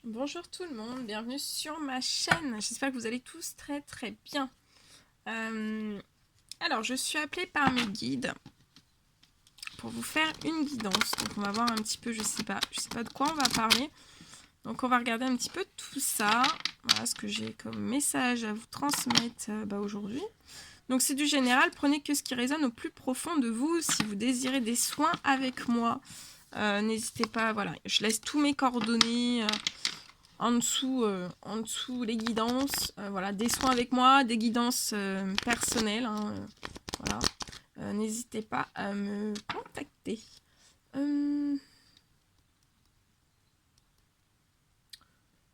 Bonjour tout le monde, bienvenue sur ma chaîne. J'espère que vous allez tous très très bien. Alors, je suis appelée par mes guides pour vous faire une guidance. Donc, on va voir un petit peu, je sais pas de quoi on va parler. Donc, on va regarder un petit peu tout ça. Voilà ce que j'ai comme message à vous transmettre aujourd'hui. Donc, c'est du général. Prenez que ce qui résonne au plus profond de vous. Si vous désirez des soins avec moi, n'hésitez pas. Voilà, je laisse tous mes coordonnées. En dessous les guidances, voilà, des soins avec moi, des guidances personnelles, hein, voilà. N'hésitez pas à me contacter.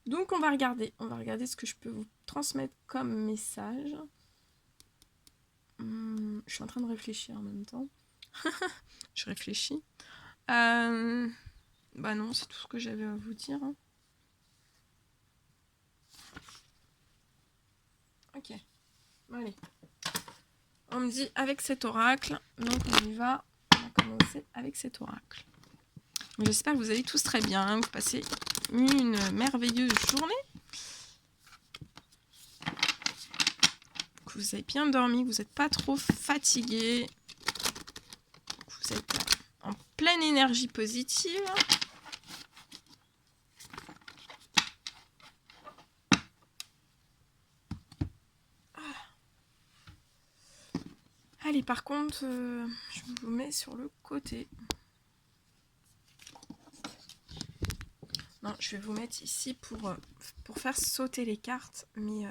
Donc on va regarder ce que je peux vous transmettre comme message. Je suis en train de réfléchir en même temps. Je réfléchis. Bah non, c'est tout ce que j'avais à vous dire. Hein. Ok. Allez. On me dit avec cet oracle, donc on y va. On va commencer avec cet oracle. J'espère que vous allez tous très bien, que vous passez une merveilleuse journée, que vous avez bien dormi, que vous n'êtes pas trop fatigué, que vous êtes en pleine énergie positive. Allez, par contre, je vous mets sur le côté. Non, je vais vous mettre ici pour faire sauter les cartes, mais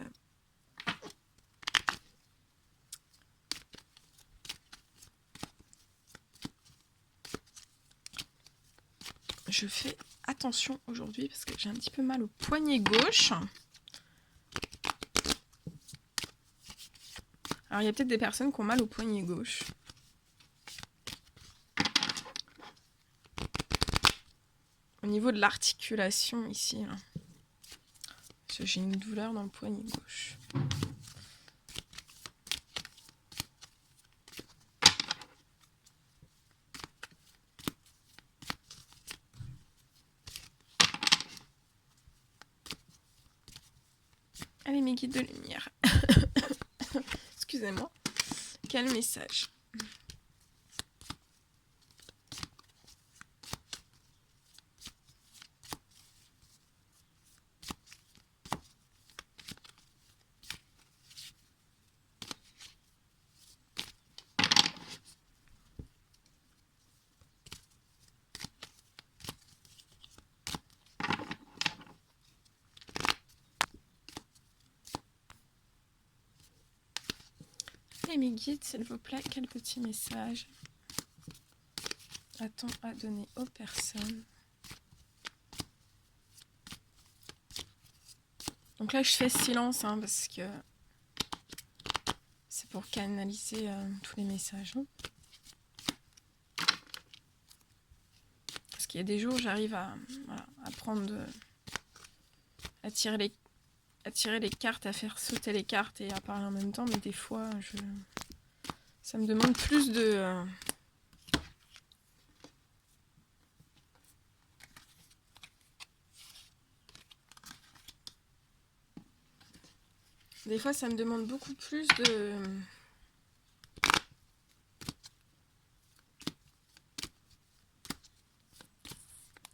je fais attention aujourd'hui parce que j'ai un petit peu mal au poignet gauche. Alors, il y a peut-être des personnes qui ont mal au poignet gauche. Au niveau de l'articulation ici, là. Parce que j'ai une douleur dans le poignet gauche. Allez, mes guides de lumière. Excusez-moi. Quel message? Allez, mes guides, s'il vous plaît, quel petit message a-t-on à donner aux personnes? Donc là, je fais silence, hein, parce que c'est pour canaliser tous les messages. Hein. Parce qu'il y a des jours, j'arrive à prendre, à tirer les cartes, à faire sauter les cartes et à parler en même temps, mais des fois, ça me demande plus de... Des fois, ça me demande beaucoup plus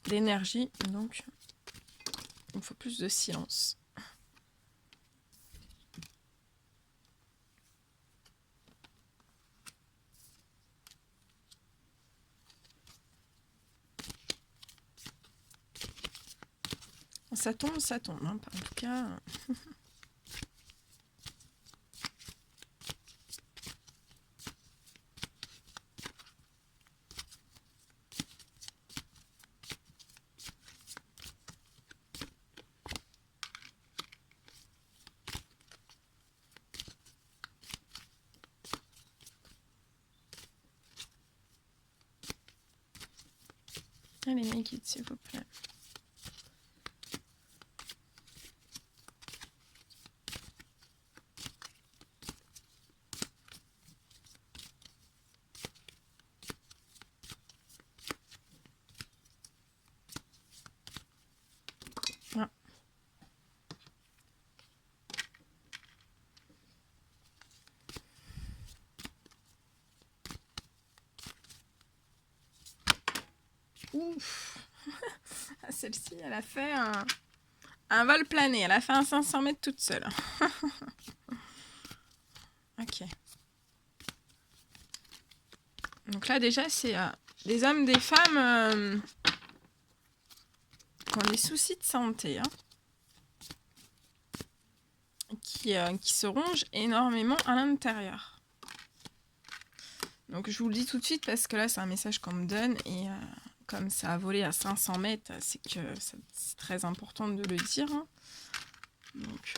d'énergie, donc il me faut plus de silence. Ça tombe, hein, en tout cas... Allez, mes guides, s'il vous plaît. Voilà. Ouf. Celle-ci, elle a fait un vol plané. Elle a fait un 500 mètres toute seule. Ok. Donc là, déjà, c'est des hommes, des femmes qui ont des soucis de santé. Hein, qui se rongent énormément à l'intérieur. Donc je vous le dis tout de suite parce que là, c'est un message qu'on me donne. Et comme ça a volé à 500 mètres, c'est que c'est très important de le dire. Hein. Donc,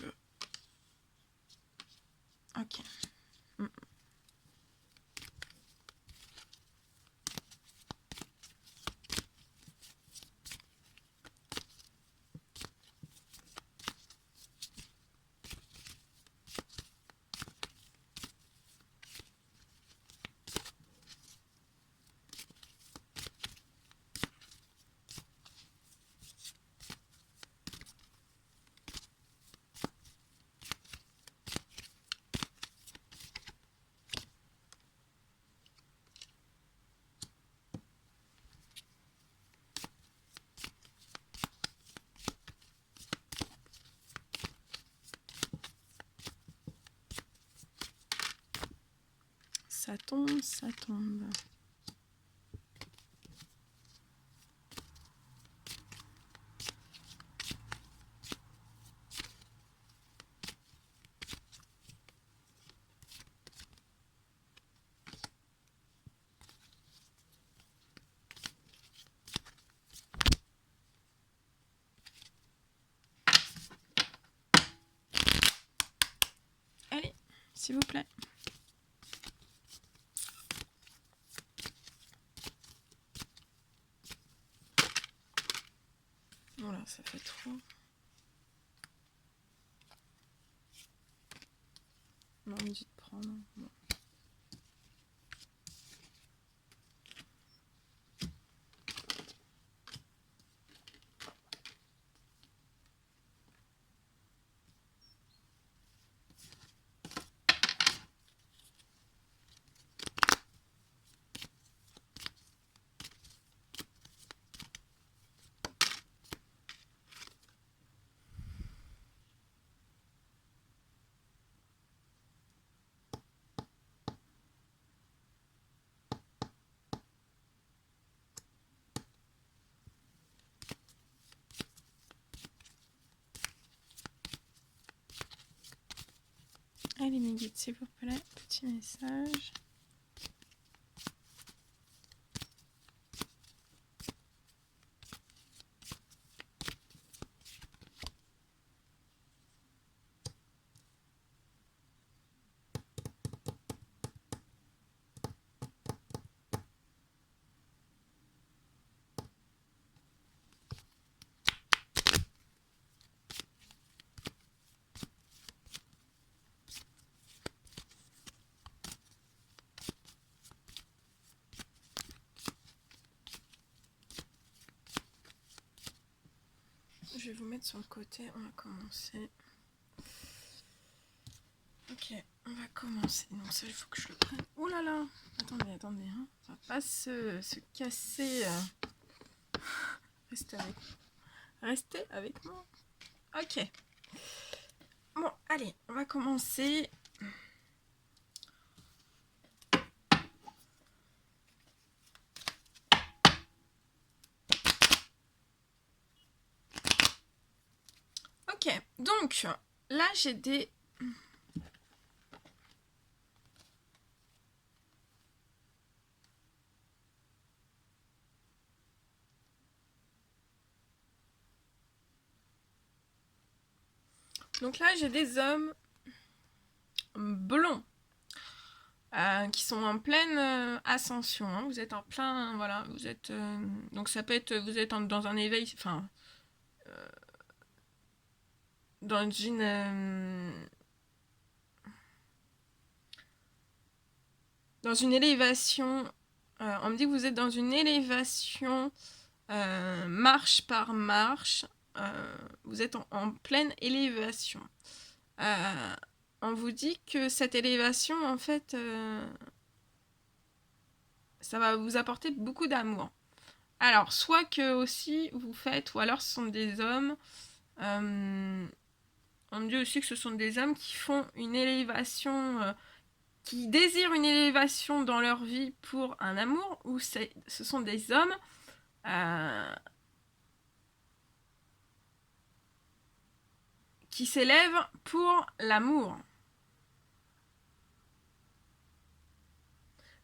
ok. Ça tombe, ça tombe. Allez, s'il vous plaît. Voilà, ça fait trop. Non, on me dit de prendre. Bon. Allez, mes guides, s'il vous plaît, petit message. Je vais vous mettre sur le côté, on va commencer. Ok, on va commencer. Donc ça, il faut que je le prenne. Oh là là. Attendez. Hein. On va pas se casser. Restez avec moi. Ok. Bon, allez, on va commencer. Ok, donc là j'ai des... Donc là j'ai des hommes blonds qui sont en pleine ascension. Hein. Vous êtes en plein... Voilà, vous êtes... donc ça peut être... Vous êtes dans un éveil... Enfin... dans une élévation. On me dit que vous êtes dans une élévation marche par marche. Vous êtes en pleine élévation. On vous dit que cette élévation, en fait, ça va vous apporter beaucoup d'amour. Alors, soit que aussi vous faites, ou alors ce sont des hommes, on me dit aussi que ce sont des hommes qui font une élévation, qui désirent une élévation dans leur vie pour un amour, ou ce sont des hommes qui s'élèvent pour l'amour.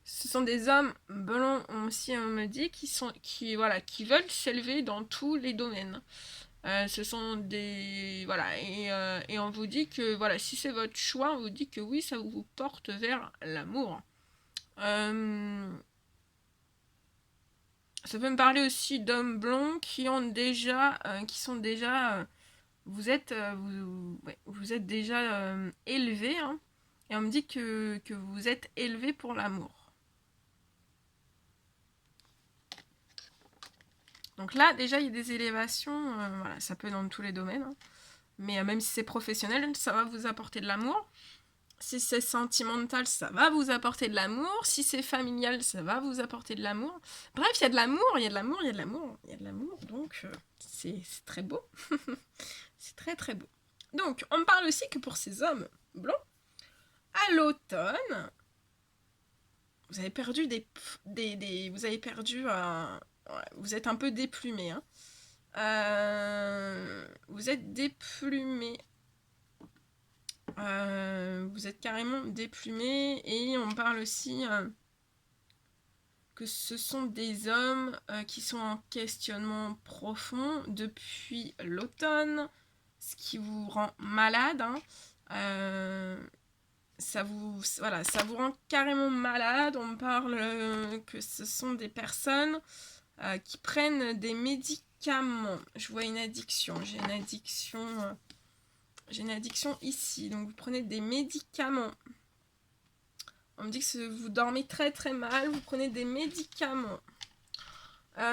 Ce sont des hommes blonds aussi, on me dit, qui veulent s'élever dans tous les domaines. Ce sont des... Voilà, et on vous dit que, voilà, si c'est votre choix, on vous dit que oui, ça vous porte vers l'amour. Ça peut me parler aussi d'hommes blonds qui sont déjà... vous êtes déjà élevés, hein, et on me dit que vous êtes élevés pour l'amour. Donc là, déjà, il y a des élévations, voilà, ça peut être dans tous les domaines, hein. Mais même si c'est professionnel, ça va vous apporter de l'amour. Si c'est sentimental, ça va vous apporter de l'amour. Si c'est familial, ça va vous apporter de l'amour. Bref, il y a de l'amour, il y a de l'amour, il y a de l'amour, il y a de l'amour, donc c'est très beau. C'est très très beau. Donc, on me parle aussi que pour ces hommes blonds, à l'automne, vous avez perdu vous avez perdu vous êtes un peu déplumé, hein. Vous êtes déplumé. Vous êtes carrément déplumé. Et on parle aussi que ce sont des hommes qui sont en questionnement profond depuis l'automne, ce qui vous rend malade, hein. Ça vous rend carrément malade. On parle que ce sont des personnes qui prennent des médicaments. Je vois une addiction. J'ai une addiction ici. Donc vous prenez des médicaments. On me dit que vous dormez très très mal. Vous prenez des médicaments. On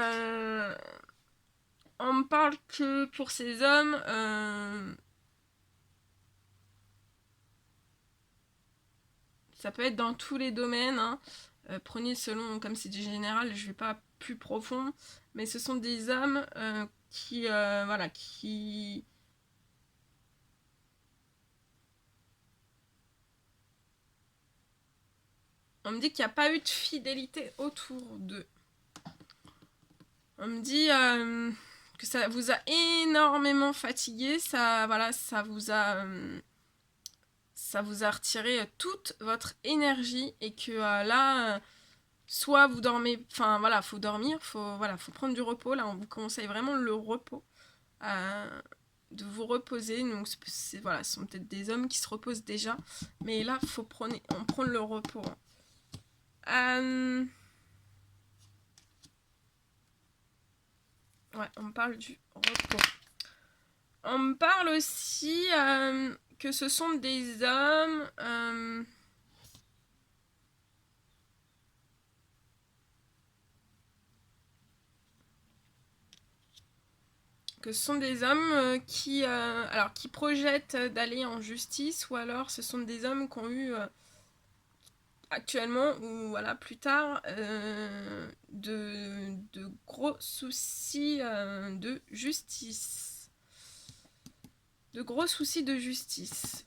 me parle que pour ces hommes... ça peut être dans tous les domaines, hein. Prenez selon, comme c'est du général, je vais pas plus profond, mais ce sont des hommes qui on me dit qu'il n'y a pas eu de fidélité autour d'eux. On me dit que ça vous a énormément fatigué, ça vous a retiré toute votre énergie, et que là, soit vous dormez, enfin voilà, faut dormir, faut prendre du repos. Là, on vous conseille vraiment le repos, de vous reposer. Donc ce sont peut-être des hommes qui se reposent déjà, mais là, on prend le repos. Ouais, on me parle du repos. On me parle aussi que ce sont des hommes... que ce sont des hommes qui projettent d'aller en justice, ou alors ce sont des hommes qui ont eu actuellement, ou voilà, plus tard, de gros soucis de justice. De gros soucis de justice.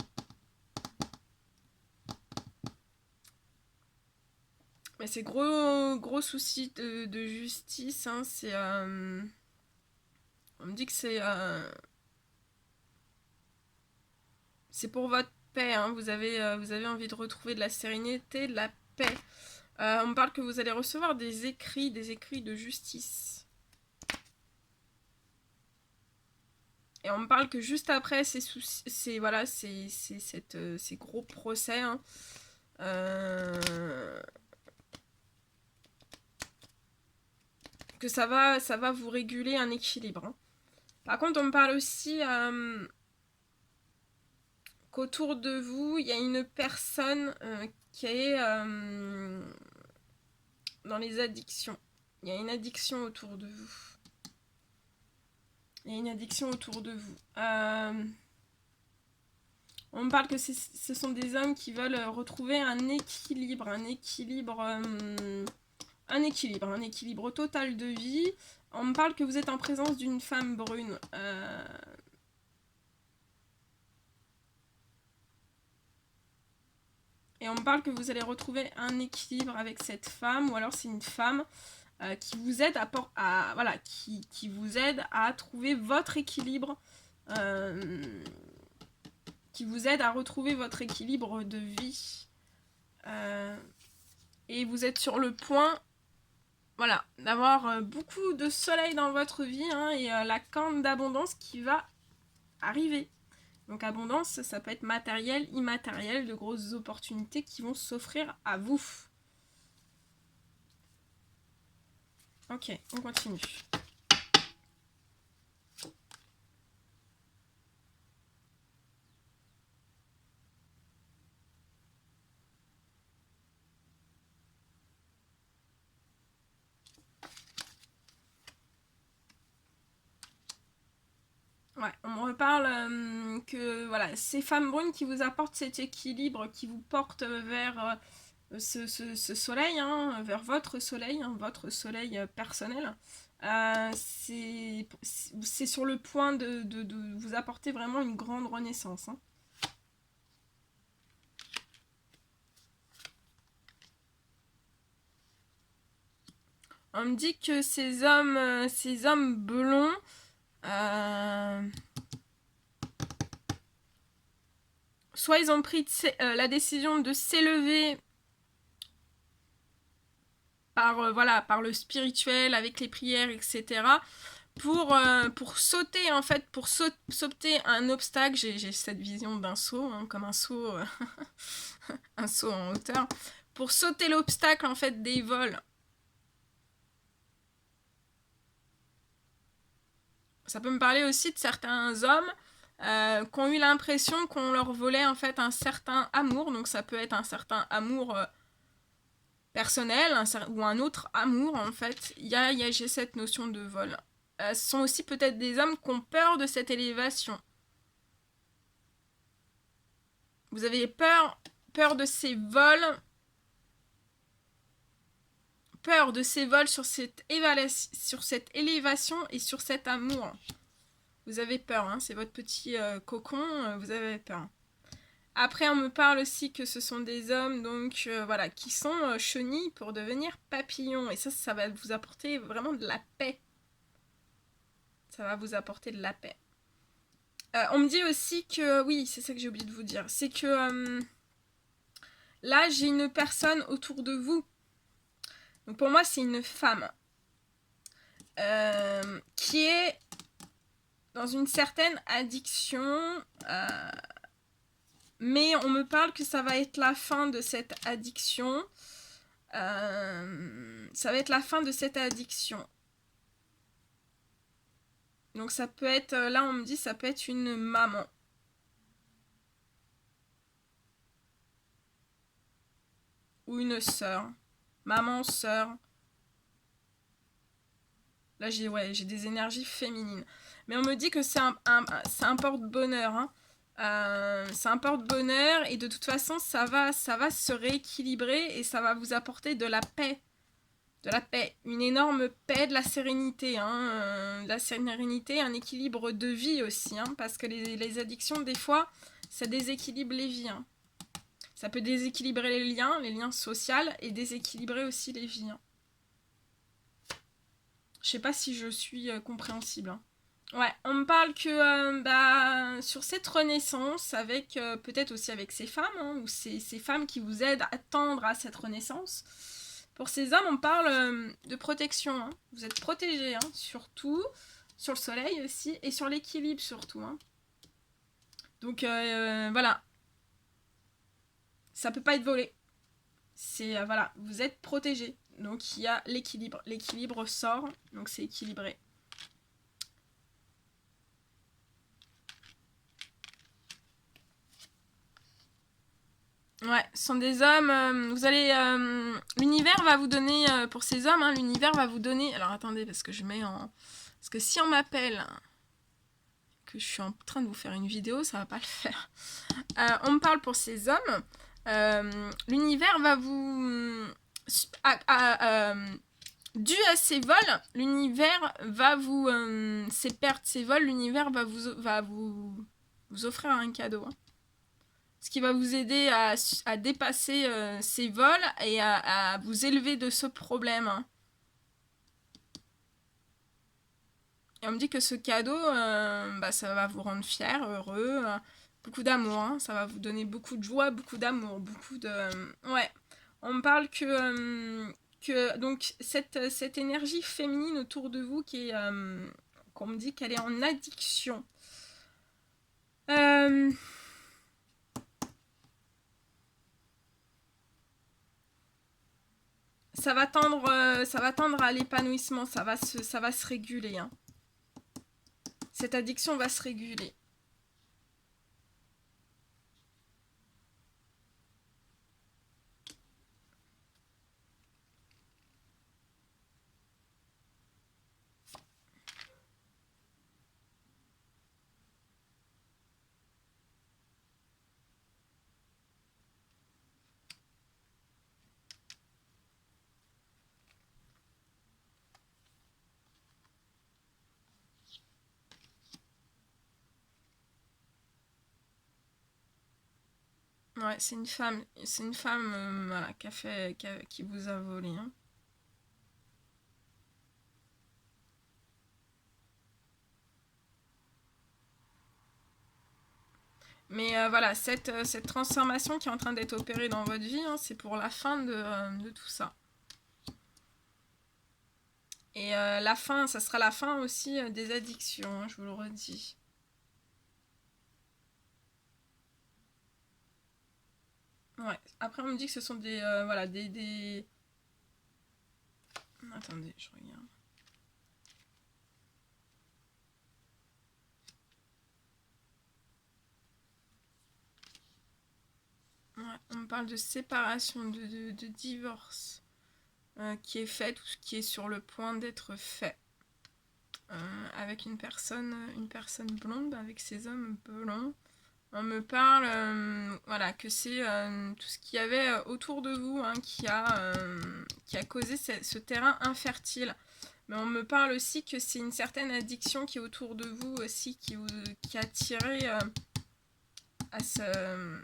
Mais ces gros soucis de justice, hein, c'est... on me dit que c'est pour votre paix, hein. Vous avez envie de retrouver de la sérénité, de la paix. On me parle que vous allez recevoir des écrits de justice. Et on me parle que juste après ces gros procès, hein, que ça va vous réguler un équilibre, hein. Par contre, on me parle aussi qu'autour de vous, il y a une personne qui est dans les addictions. Il y a une addiction autour de vous. Il y a une addiction autour de vous. On me parle que ce sont des hommes qui veulent retrouver un équilibre un équilibre total de vie. On me parle que vous êtes en présence d'une femme brune. Et on me parle que vous allez retrouver un équilibre avec cette femme, ou alors c'est une femme qui vous aide voilà, qui vous aide à trouver votre équilibre, qui vous aide à retrouver votre équilibre de vie. Et vous êtes sur le point, voilà, d'avoir beaucoup de soleil dans votre vie, hein, et la corne d'abondance qui va arriver. Donc abondance, ça peut être matériel, immatériel, de grosses opportunités qui vont s'offrir à vous. Ok, on continue. Ouais, on me reparle que voilà, ces femmes brunes qui vous apportent cet équilibre, qui vous portent vers ce soleil, hein, vers votre soleil personnel, c'est sur le point de vous apporter vraiment une grande renaissance. Hein. On me dit que ces hommes blonds, soit ils ont pris la décision de s'élever par le spirituel, avec les prières, etc. Pour sauter, en fait, pour sauter un obstacle. J'ai cette vision d'un saut, hein, comme un saut, un saut en hauteur. Pour sauter l'obstacle, en fait, des vols. Ça peut me parler aussi de certains hommes qui ont eu l'impression qu'on leur volait, en fait, un certain amour. Donc ça peut être un certain amour personnel ou un autre amour, en fait. J'ai cette notion de vol. Ce sont aussi peut-être des hommes qui ont peur de cette élévation. Vous avez peur de ces vols, sur cette élévation et sur cet amour. Vous avez peur, hein, c'est votre petit cocon, vous avez peur. Après, on me parle aussi que ce sont des hommes donc voilà, qui sont chenilles pour devenir papillons. Et ça va vous apporter vraiment de la paix. Ça va vous apporter de la paix. On me dit aussi que, oui, c'est ça que j'ai oublié de vous dire, c'est que là, j'ai une personne autour de vous. Donc pour moi, c'est une femme qui est dans une certaine addiction, mais on me parle que ça va être la fin de cette addiction. Ça va être la fin de cette addiction. Donc ça peut être, là on me dit, ça peut être une maman. Ou une sœur. Maman, sœur. Là j'ai des énergies féminines. Mais on me dit que c'est un porte-bonheur. Hein. C'est un porte-bonheur et de toute façon ça va se rééquilibrer et ça va vous apporter de la paix. De la paix, une énorme paix, de la sérénité, hein, de la sérénité, un équilibre de vie aussi, hein, parce que les addictions, des fois, ça déséquilibre les vies. Hein. Ça peut déséquilibrer les liens sociaux, et déséquilibrer aussi les vies. Hein. Je sais pas si je suis compréhensible. Hein. Ouais, on me parle que sur cette renaissance, avec peut-être aussi avec ces femmes, hein, ou ces femmes qui vous aident à tendre à cette renaissance. Pour ces hommes, on parle de protection. Hein. Vous êtes protégés, hein, surtout, sur le soleil aussi, et sur l'équilibre surtout. Hein. Donc voilà. Ça peut pas être volé. C'est voilà, vous êtes protégés. Donc il y a l'équilibre. L'équilibre sort, donc c'est équilibré. Ouais, ce sont des hommes. Vous allez. L'univers va vous donner. Pour ces hommes, hein, l'univers va vous donner. Alors attendez, parce que je mets en. Parce que si on m'appelle. Que je suis en train de vous faire une vidéo, ça va pas le faire. On me parle pour ces hommes. L'univers va vous. dû à ces vols, l'univers va vous... ces pertes, ces vols, l'univers va vous offrir un cadeau. Hein. Ce qui va vous aider à dépasser ces vols et à vous élever de ce problème. Hein. Et on me dit que ce cadeau, ça va vous rendre fier, heureux, beaucoup d'amour. Hein. Ça va vous donner beaucoup de joie, beaucoup d'amour, beaucoup de... ouais. On me parle que donc cette énergie féminine autour de vous qu'on me dit qu'elle est en addiction. Ça va tendre à l'épanouissement, ça va se réguler. Hein. Cette addiction va se réguler. Ouais, c'est une femme voilà, qui vous a volé. Hein. Mais voilà, cette transformation qui est en train d'être opérée dans votre vie, hein, c'est pour la fin de tout ça. Et la fin, ça sera la fin aussi des addictions, hein, je vous le redis. Ouais. Après, on me dit que ce sont des... voilà, des... Attendez, je regarde. Ouais, on me parle de séparation, de divorce qui est fait, tout ce qui est sur le point d'être fait. Avec une personne blonde, avec ses hommes blonds. On me parle voilà, que c'est tout ce qu'il y avait autour de vous hein, qui a causé ce terrain infertile. Mais on me parle aussi que c'est une certaine addiction qui est autour de vous aussi, qui a tiré à ce...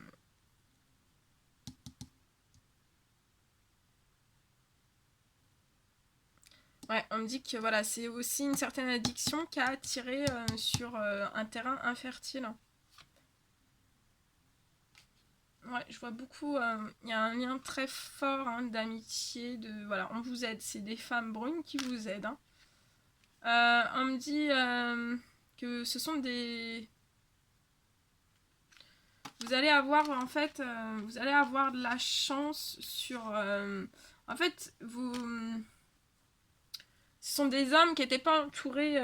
Ouais, on me dit que voilà, c'est aussi une certaine addiction qui a attiré sur un terrain infertile. Ouais, je vois beaucoup. Il y a un lien très fort hein, d'amitié, voilà, on vous aide. C'est des femmes brunes qui vous aident. Hein. On me dit que ce sont des... Vous allez avoir en fait, vous allez avoir de la chance sur... en fait, ce sont des hommes qui n'étaient pas entourés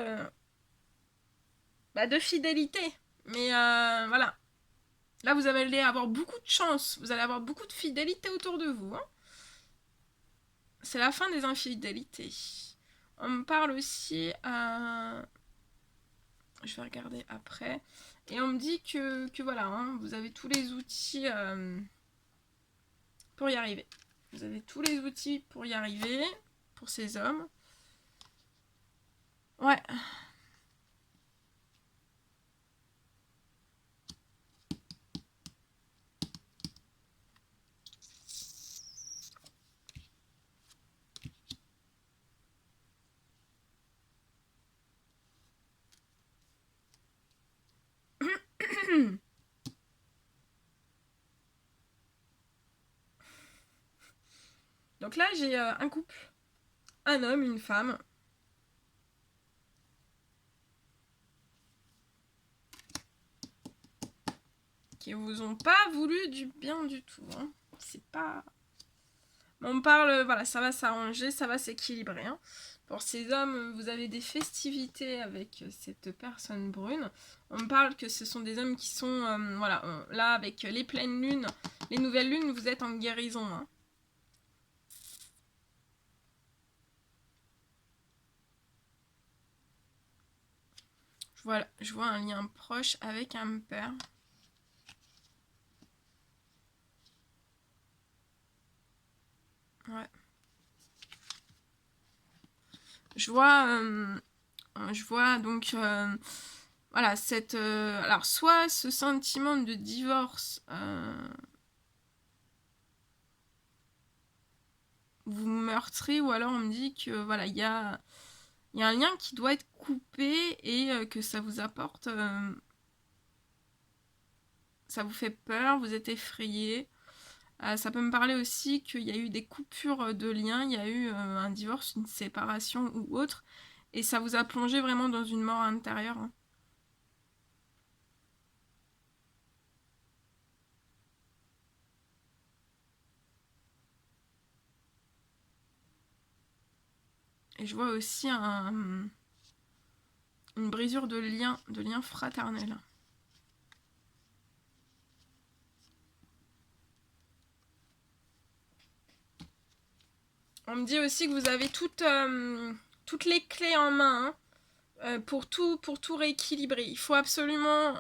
de fidélité. Mais voilà. Là, vous allez avoir beaucoup de chance. Vous allez avoir beaucoup de fidélité autour de vous. Hein. C'est la fin des infidélités. On me parle aussi... je vais regarder après. Et on me dit que voilà, hein, vous avez tous les outils pour y arriver. Vous avez tous les outils pour y arriver, pour ces hommes. Ouais. Donc là, j'ai un couple. Un homme, une femme. Qui vous ont pas voulu du bien du tout. Hein. C'est pas... On parle, voilà, ça va s'arranger, ça va s'équilibrer. Hein. Pour ces hommes, vous avez des festivités avec cette personne brune. On me parle que ce sont des hommes qui sont, voilà, là avec les pleines lunes, les nouvelles lunes, vous êtes en guérison. Hein. Je vois un lien proche avec un père. Ouais. Je vois donc voilà cette alors soit ce sentiment de divorce vous meurtrez, ou alors on me dit que voilà il y a un lien qui doit être coupé et que ça vous apporte ça vous fait peur, vous êtes effrayé. Ça peut me parler aussi qu'il y a eu des coupures de liens, il y a eu un divorce, une séparation ou autre, et ça vous a plongé vraiment dans une mort intérieure. Hein. Et je vois aussi une brisure de lien fraternel. On me dit aussi que vous avez toutes les clés en main hein, pour tout rééquilibrer. Il faut absolument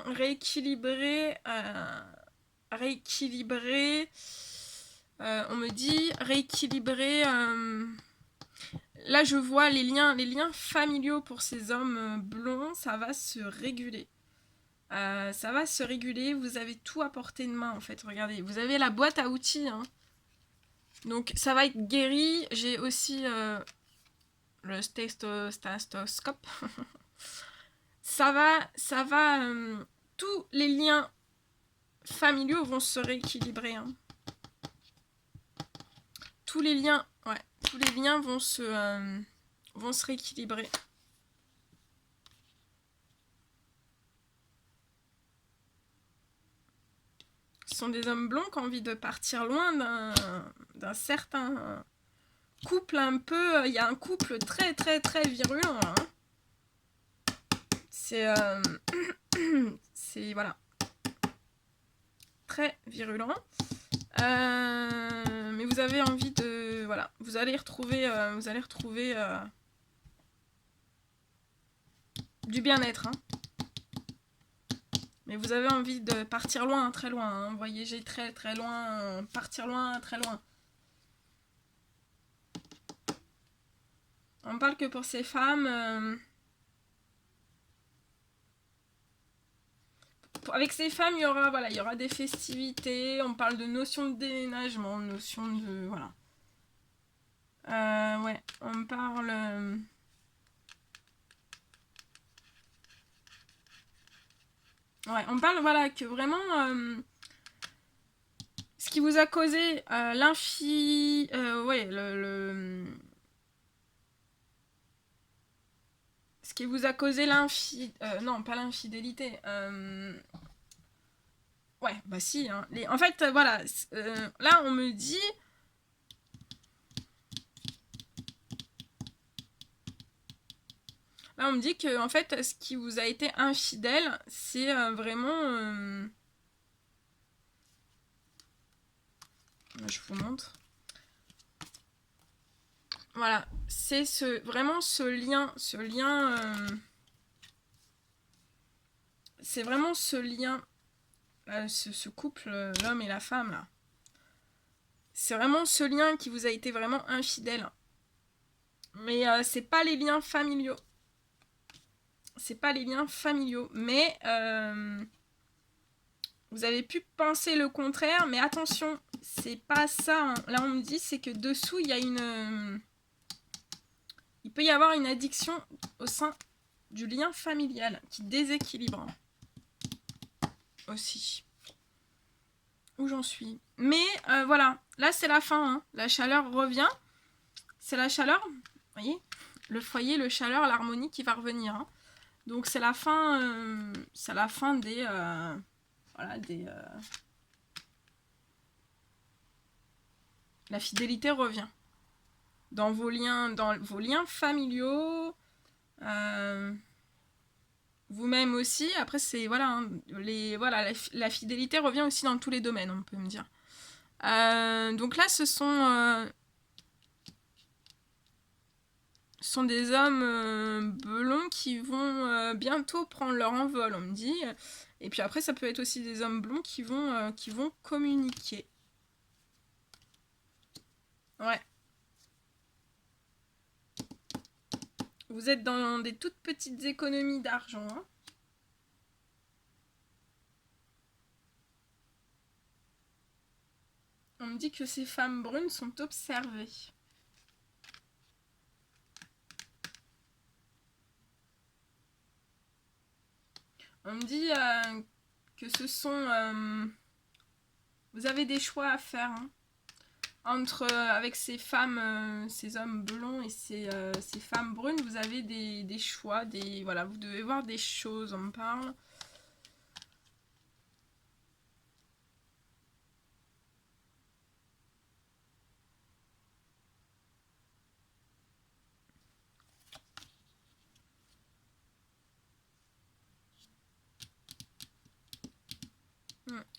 rééquilibrer. On me dit rééquilibrer. Là, je vois les liens familiaux pour ces hommes blonds, ça va se réguler. Ça va se réguler, vous avez tout à portée de main en fait, regardez, vous avez la boîte à outils, hein. Donc ça va être guéri, j'ai aussi le stéthoscope, ça va, tous les liens familiaux vont se rééquilibrer, hein. Tous les liens vont se rééquilibrer. Ce sont des hommes blonds qui ont envie de partir loin d'un certain couple un peu... Il y a un couple très très très virulent. Hein. C'est... c'est... Voilà. Très virulent. Mais vous avez envie de... Voilà. Vous allez retrouver... du bien-être. Hein. Mais vous avez envie de partir loin, très loin, hein, voyager très très loin, partir loin, très loin. On parle que pour ces femmes... Avec ces femmes, il y aura des festivités, on parle de notion de déménagement, notion de... Voilà. Ouais, on parle... Ouais, on parle, voilà, que vraiment... ce qui vous a causé ce qui vous a causé non, pas l'infidélité. Ouais, bah si. Hein. En fait, voilà. Là, on me dit... Là, on me dit que, en fait, ce qui vous a été infidèle, c'est vraiment... Je vous montre. Voilà, c'est vraiment ce lien, c'est vraiment ce lien, ce couple, l'homme et la femme là. C'est vraiment ce lien qui vous a été vraiment infidèle. Mais c'est pas les liens familiaux. C'est pas les liens familiaux, mais vous avez pu penser le contraire, mais attention, c'est pas ça. Hein. Là, on me dit, c'est que dessous, il y a il peut y avoir une addiction au sein du lien familial qui déséquilibre aussi. Où j'en suis. Mais voilà, là c'est la fin. Hein. La chaleur revient. C'est la chaleur, vous voyez, le foyer, le chaleur, l'harmonie qui va revenir. Hein. Donc c'est la fin des... voilà, des... La fidélité revient. Dans vos liens familiaux, vous-même aussi. Après, c'est voilà, hein, la fidélité revient aussi dans tous les domaines, on peut me dire. Donc là, ce sont des hommes blonds qui vont bientôt prendre leur envol, on me dit. Et puis après, ça peut être aussi des hommes blonds qui vont communiquer. Ouais. Vous êtes dans des toutes petites économies d'argent. Hein. On me dit que ces femmes brunes sont observées. On me dit que ce sont... vous avez des choix à faire. Hein. Avec ces femmes, ces hommes blonds et ces femmes brunes, vous avez des choix. Voilà, vous devez voir des choses, on me parle.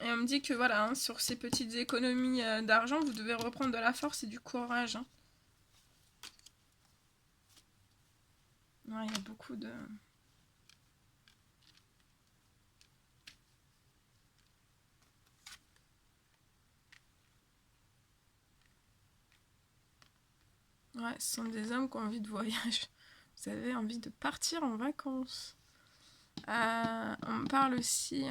Et on me dit que voilà, hein, sur ces petites économies d'argent, vous devez reprendre de la force et du courage. Hein. Ouais, il y a beaucoup de... Ouais, ce sont des hommes qui ont envie de voyage. Vous avez envie de partir en vacances. On me parle aussi...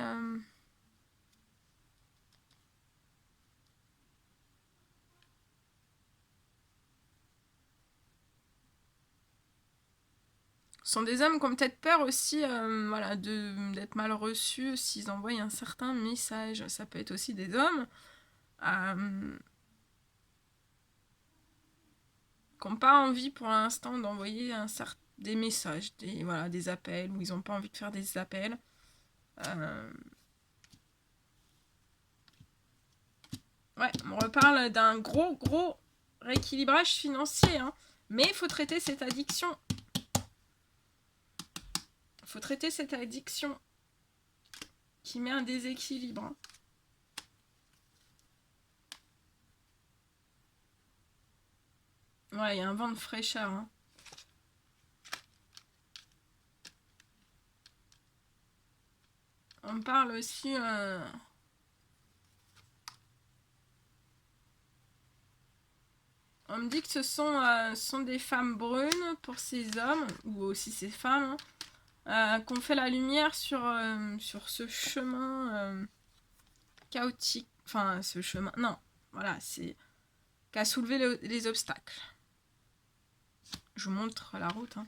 Ce sont des hommes qui ont peut-être peur aussi voilà, d'être mal reçus s'ils envoient un certain message. Ça peut être aussi des hommes qui n'ont pas envie pour l'instant d'envoyer des messages, voilà, des appels, ou ils n'ont pas envie de faire des appels. Ouais, on reparle d'un gros rééquilibrage financier. Hein. Mais il faut traiter cette addiction. Il faut traiter cette addiction qui met un déséquilibre. Hein. Ouais, il y a un vent de fraîcheur. Hein. On parle aussi... On me dit que ce sont des femmes brunes pour ces hommes, ou aussi ces femmes, qu'on fait la lumière sur ce chemin chaotique. Enfin, ce chemin... Non, voilà, c'est... qui a soulevé les obstacles. Je vous montre la route. Hein.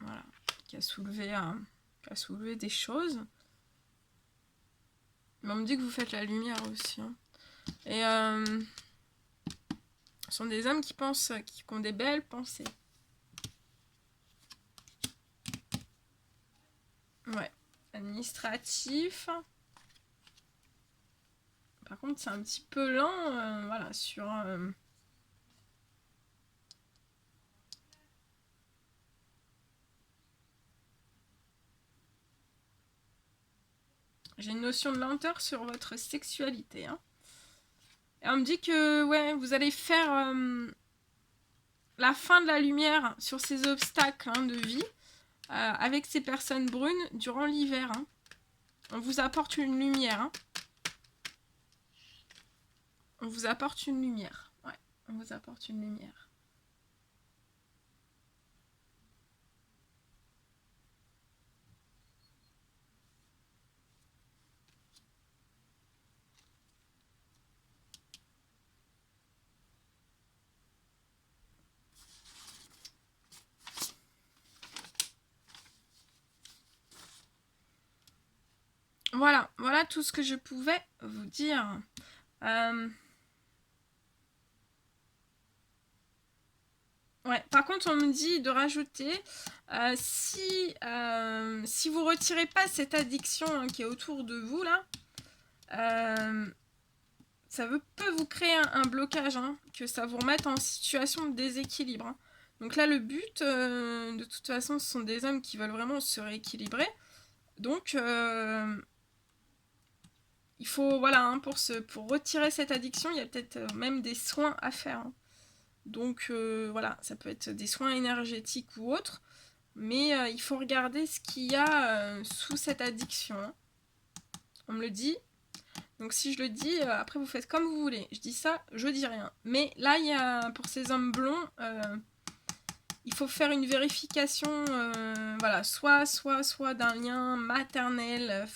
Voilà, qui a soulevé des choses. Mais on me dit que vous faites la lumière aussi. Hein. Et ce sont des hommes qui pensent, qui ont des belles pensées. Ouais, administratif. Par contre, c'est un petit peu lent, voilà, sur... J'ai une notion de lenteur sur votre sexualité. Hein. Et on me dit que ouais, vous allez faire la fin de la lumière sur ces obstacles de vie avec ces personnes brunes durant l'hiver. Hein. On vous apporte une lumière. Hein. On vous apporte une lumière. Ouais, on vous apporte une lumière. Voilà, voilà tout ce que je pouvais vous dire. Ouais, par contre, on me dit de rajouter, si vous retirez pas cette addiction qui est autour de vous, là, ça peut vous créer un blocage, hein, que ça vous remette en situation de déséquilibre. Hein. Donc là, le but, de toute façon, ce sont des hommes qui veulent vraiment se rééquilibrer. Donc, il faut, voilà, hein, pour retirer cette addiction, il y a peut-être même des soins à faire. Hein. Donc, voilà, ça peut être des soins énergétiques ou autres. Mais il faut regarder ce qu'il y a sous cette addiction. Hein. On me le dit. Donc si je le dis, après vous faites comme vous voulez. Je dis ça, je dis rien. Mais là, il y a, pour ces hommes blonds, il faut faire une vérification, voilà, soit d'un lien maternel,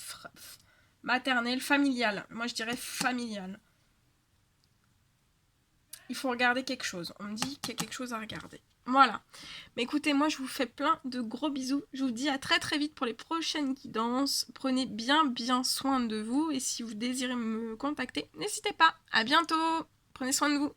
familial. Moi, je dirais familial. Il faut regarder quelque chose. On me dit qu'il y a quelque chose à regarder. Voilà. Mais écoutez, moi, je vous fais plein de gros bisous. Je vous dis à très très vite pour les prochaines guidances. Prenez bien soin de vous. Et si vous désirez me contacter, n'hésitez pas. À bientôt. Prenez soin de vous.